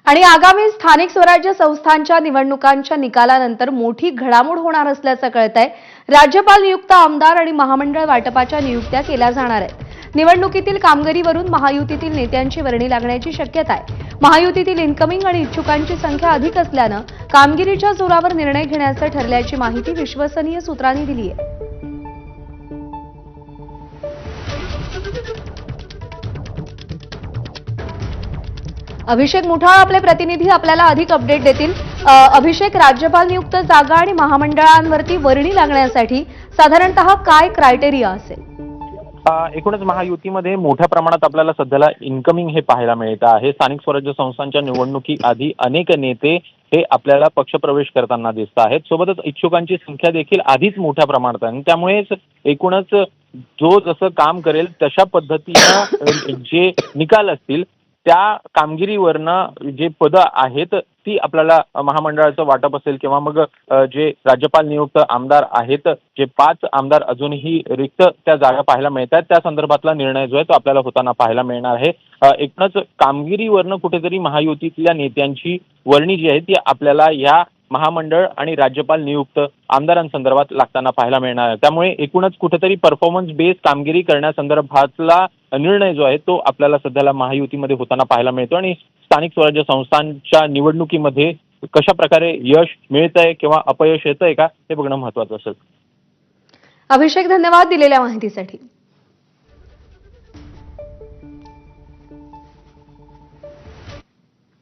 आणि आगामी स्थानिक स्वराज्य संस्थांच्या निवडणुकांच्या निकालानंतर मोठी घडामोड होणार असल्याचं कळतंय। राज्यपाल नियुक्त आमदार आणि महामंडळ वाटपाच्या नियुक्त्या केल्या जाणार आहेत। निवडणुकीतील कामगिरीवरून महायुतीतील नेत्यांची वर्णी लागण्याची शक्यता आहे। महायुतीतील इनकमिंग आणि इच्छुकांची संख्या अधिक असल्यानं कामगिरीच्या जोरावर निर्णय घेण्याचं ठरल्याची माहिती विश्वसनीय सूत्रांनी दिली आहे। अभिषेक मुठाळ आपले प्रतिनिधी आपल्याला अधिक अपडेट देतील। अभिषेक, राज्यपाल नियुक्त जागा आणि महामंडळांवरती वर्णी लागण्यासाठी साधारणतः काय क्रायटेरिया असेल? एकूणच महायुतीमध्ये मोठ्या प्रमाणात आपल्याला सध्याला इन्कमिंग हे पाहायला मिळत आहे। स्थानिक स्वराज्य संस्थांच्या निवडणुकी आधी अनेक नेते हे आपल्याला पक्षप्रवेश करताना दिसत आहेत। सोबतच इच्छुकांची संख्या देखील आधीच मोठ्या प्रमाणात आहे। त्यामुळेच एकूणच जो जसं काम करेल तशा पद्धतीनं जे निकाल असतील त्या कामगिरीवरनं जे पद आहेत ती आपल्याला महामंडळाचं वाटप असेल किंवा मग जे राज्यपाल नियुक्त आमदार आहेत, जे 5 आमदार अजूनही रिक्त त्या जागा पाहायला मिळत आहेत, त्या संदर्भातला निर्णय जो आहे तो आपल्याला होताना पाहायला मिळणार आहे। एकूणच कामगिरीवरनं कुठेतरी महायुतीतल्या नेत्यांची वर्णी जी आहे ती आपल्याला या महामंडळ आणि राज्यपाल नियुक्त आमदारांसंदर्भात लागताना पाहायला मिळणार आहे। त्यामुळे एकूणच कुठेतरी परफॉर्मन्स बेस्ड कामगिरी करण्यासंदर्भातला निर्णय जो आहे तो आपल्याला सध्याला महायुतीमध्ये होताना पाहायला मिळतो आणि स्थानिक स्वराज्य संस्थांच्या निवडणुकीमध्ये कशा प्रकारे यश मिळतंय किंवा अपयश येतंय का हे बघणं महत्त्वाचं असेल। अभिषेक, धन्यवाद दिलेल्या माहितीसाठी।